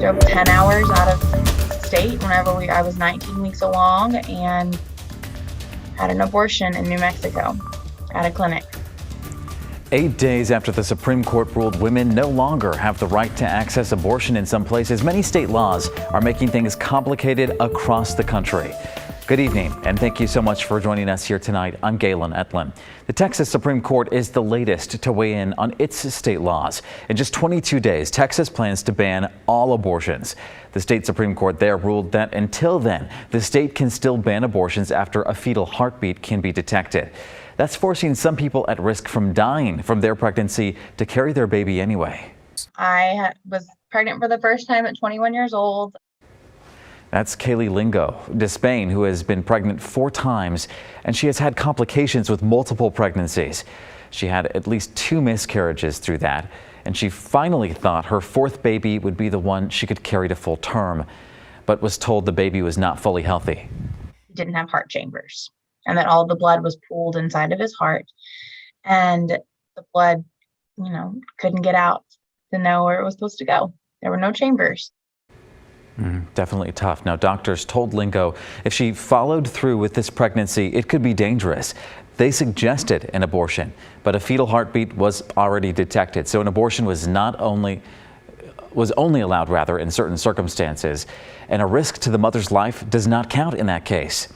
Drove 10 hours out of state whenever I was 19 weeks along and had an abortion in New Mexico at a clinic. 8 days after the Supreme Court ruled women no longer have the right to access abortion in some places, many state laws are making things complicated across the country. Good evening, and thank you so much for joining us here tonight. I'm Galen Etlin. The Texas Supreme Court is the latest to weigh in on its state laws. In just 22 days, Texas plans to ban all abortions. The state Supreme Court there ruled that until then, the state can still ban abortions after a fetal heartbeat can be detected. That's forcing some people at risk from dying from their pregnancy to carry their baby anyway. I was pregnant for the first time at 21 years old. That's Kaylee Lingo Despain, who has been pregnant 4 times, and she has had complications with multiple pregnancies. She had at least 2 miscarriages through that, and she finally thought her 4th baby would be the one she could carry to full term, but was told the baby was not fully healthy. He didn't have heart chambers, and that all the blood was pooled inside of his heart, and the blood, couldn't get out to know where it was supposed to go. There were no chambers. Definitely tough. Now, doctors told Lingo if she followed through with this pregnancy, it could be dangerous. They suggested an abortion, but a fetal heartbeat was already detected. So an abortion was only allowed in certain circumstances, and a risk to the mother's life does not count in that case.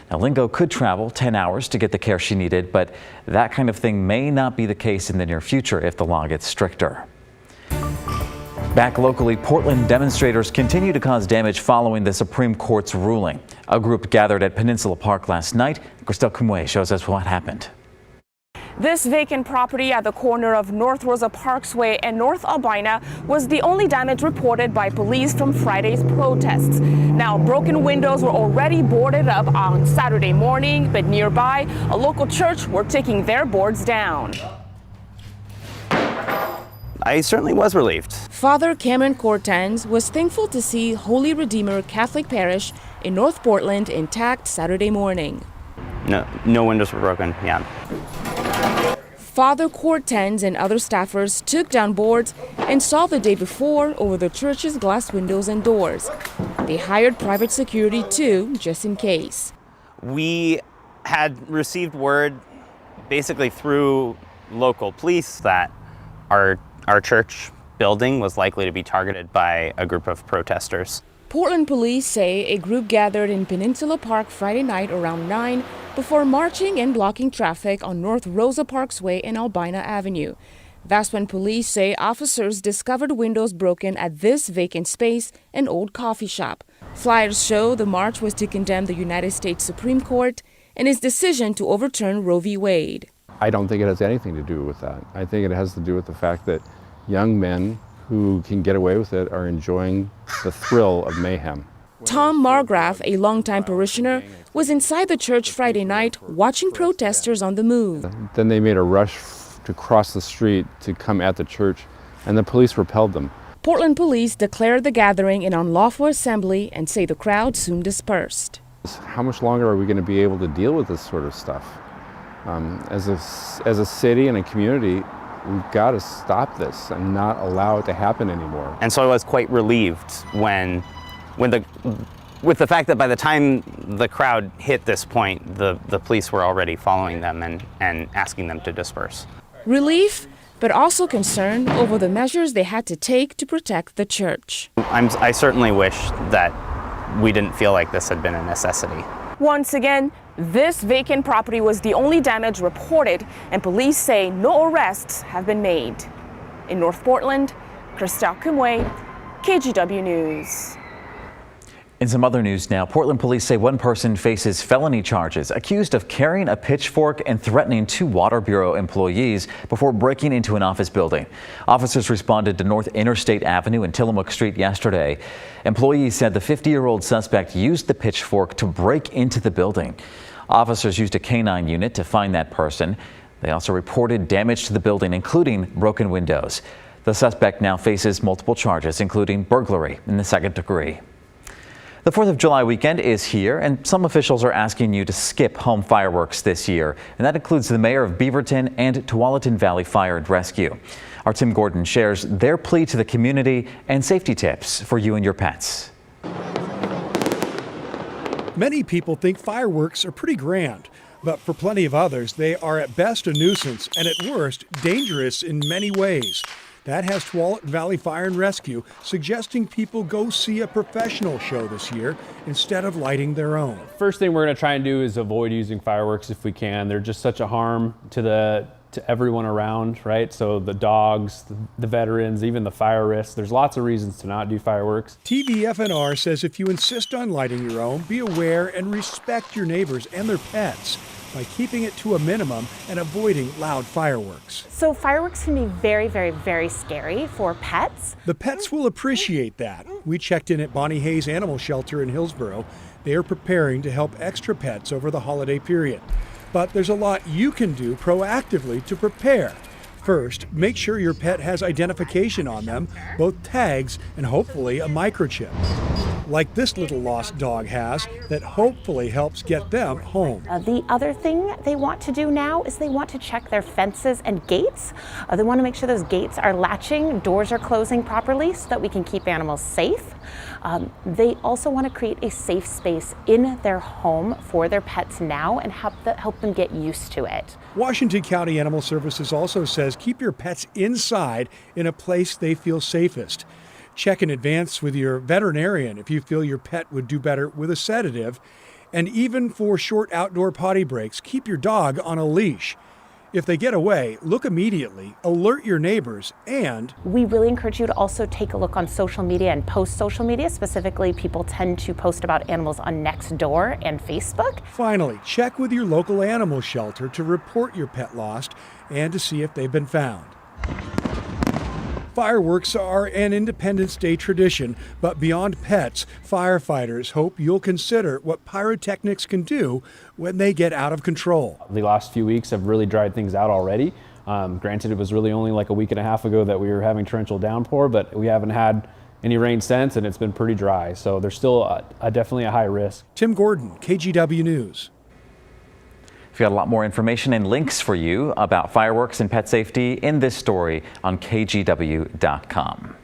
Now, Lingo could travel 10 hours to get the care she needed, but that kind of thing may not be the case in the near future if the law gets stricter. Back locally, Portland demonstrators continue to cause damage following the Supreme Court's ruling. A group gathered at Peninsula Park last night. Christelle Kumwe shows us what happened. This vacant property at the corner of North Rosa Parkway and North Albina was the only damage reported by police from Friday's protests. Now, broken windows were already boarded up on Saturday morning, but nearby, a local church were taking their boards down. I certainly was relieved. Father Cameron Cortens was thankful to see Holy Redeemer Catholic Parish in North Portland intact Saturday morning. No windows were broken, yeah. Father Cortens and other staffers took down boards installed the day before over the church's glass windows and doors. They hired private security too, just in case. We had received word basically through local police that our church building was likely to be targeted by a group of protesters. Portland police say a group gathered in Peninsula Park Friday night around 9 before marching and blocking traffic on North Rosa Parkway and Albina Avenue. That's when police say officers discovered windows broken at this vacant space, an old coffee shop. Flyers show the march was to condemn the United States Supreme Court and its decision to overturn Roe v. Wade. I don't think it has anything to do with that. I think it has to do with the fact that young men who can get away with it are enjoying the thrill of mayhem. Tom Margraf, a longtime parishioner, was inside the church Friday night watching protesters on the move. Then they made a rush to cross the street to come at the church, and the police repelled them. Portland police declared the gathering an unlawful assembly and say the crowd soon dispersed. How much longer are we going to be able to deal with this sort of stuff? As a city and a community, we've got to stop this and not allow it to happen anymore. And so I was quite relieved with the fact that by the time the crowd hit this point, the police were already following them and asking them to disperse. Relief, but also concern over the measures they had to take to protect the church. I certainly wish that we didn't feel like this had been a necessity. Once again, this vacant property was the only damage reported, and police say no arrests have been made. In North Portland, Christelle Kumwe, KGW News. In some other news now, Portland police say one person faces felony charges accused of carrying a pitchfork and threatening 2 Water Bureau employees before breaking into an office building. Officers responded to North Interstate Avenue and Tillamook Street yesterday. Employees said the 50-year-old suspect used the pitchfork to break into the building. Officers used a canine unit to find that person. They also reported damage to the building, including broken windows. The suspect now faces multiple charges, including burglary in the 2nd degree. The 4th of July weekend is here, and some officials are asking you to skip home fireworks this year, and that includes the mayor of Beaverton and Tualatin Valley Fire and Rescue. Our Tim Gordon shares their plea to the community and safety tips for you and your pets. Many people think fireworks are pretty grand, but for plenty of others, they are at best a nuisance and at worst dangerous in many ways. That has Tualatin Valley Fire and Rescue suggesting people go see a professional show this year instead of lighting their own. First thing we're going to try and do is avoid using fireworks if we can. They're just such a harm to everyone around, right? So the dogs, the veterans, even the fire risks. There's lots of reasons to not do fireworks. TVFNR says if you insist on lighting your own, be aware and respect your neighbors and their pets by keeping it to a minimum and avoiding loud fireworks. So fireworks can be very, very, very scary for pets. The pets will appreciate that. We checked in at Bonnie Hayes Animal Shelter in Hillsboro. They are preparing to help extra pets over the holiday period. But there's a lot you can do proactively to prepare. First, make sure your pet has identification on them, both tags and hopefully a microchip, like this little lost dog has, that hopefully helps get them home. The other thing they want to do now is they want to check their fences and gates. They want to make sure those gates are latching, doors are closing properly so that we can keep animals safe. They also want to create a safe space in their home for their pets now and help them get used to it. Washington County Animal Services also says keep your pets inside in a place they feel safest. Check in advance with your veterinarian if you feel your pet would do better with a sedative. And even for short outdoor potty breaks, keep your dog on a leash. If they get away, look immediately, alert your neighbors, and we really encourage you to also take a look on social media and post social media. Specifically, people tend to post about animals on Nextdoor and Facebook. Finally, check with your local animal shelter to report your pet lost and to see if they've been found. Fireworks are an Independence Day tradition, but beyond pets, firefighters hope you'll consider what pyrotechnics can do when they get out of control. The last few weeks have really dried things out already. Granted, it was really only like a week and a half ago that we were having torrential downpour, but we haven't had any rain since, and it's been pretty dry. So there's still definitely a high risk. Tim Gordon, KGW News. We've got a lot more information and links for you about fireworks and pet safety in this story on KGW.com.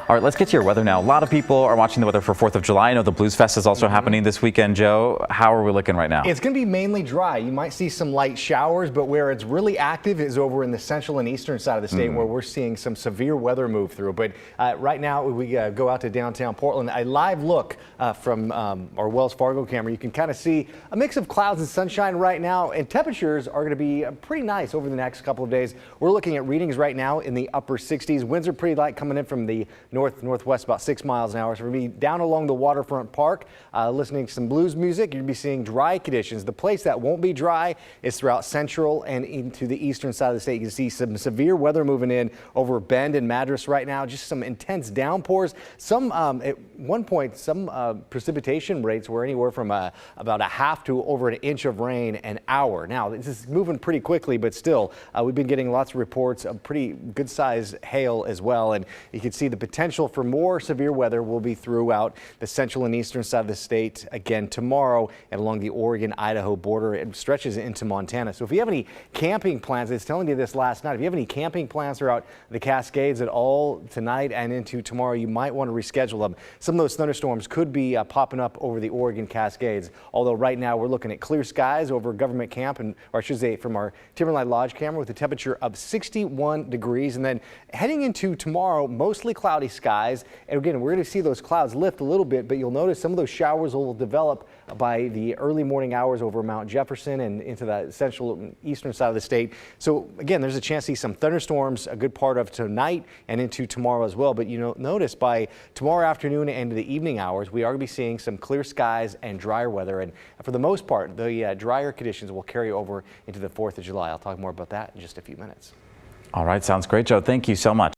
All right, let's get to your weather now. A lot of people are watching the weather for 4th of July. I know the Blues Fest is also happening this weekend, Joe. How are we looking right now? It's going to be mainly dry. You might see some light showers, but where it's really active is over in the central and eastern side of the state where we're seeing some severe weather move through. But right now, we go out to downtown Portland. A live look from our Wells Fargo camera. You can kind of see a mix of clouds and sunshine right now, and temperatures are going to be pretty nice over the next couple of days. We're looking at readings right now in the upper 60s. Winds are pretty light coming in from the northwest about 6 miles an hour. So we're going to be down along the waterfront park, listening to some blues music. You're going to be seeing dry conditions. The place that won't be dry is throughout central and into the eastern side of the state. You can see some severe weather moving in over Bend and Madras right now. Just some intense downpours. Some at one point, some precipitation rates were anywhere from about a half to over an inch of rain an hour. Now this is moving pretty quickly, but still, we've been getting lots of reports of pretty good size hail as well. And you can see the potential for more severe weather will be throughout the central and eastern side of the state again tomorrow and along the Oregon-Idaho border. It stretches into Montana. So if you have any camping plans, I was telling you this last night, if you have any camping plans throughout the Cascades at all tonight and into tomorrow, you might want to reschedule them. Some of those thunderstorms could be popping up over the Oregon Cascades, although right now we're looking at clear skies over Government Camp, or I should say from our Timberline Lodge camera, with a temperature of 61 degrees. And then heading into tomorrow, mostly cloudy skies. And again, we're going to see those clouds lift a little bit, but you'll notice some of those showers will develop by the early morning hours over Mount Jefferson and into the central and eastern side of the state. So again, there's a chance to see some thunderstorms a good part of tonight and into tomorrow as well. But notice by tomorrow afternoon and into the evening hours, we are going to be seeing some clear skies and drier weather. And for the most part, the drier conditions will carry over into the 4th of July. I'll talk more about that in just a few minutes. All right, sounds great, Joe. Thank you so much.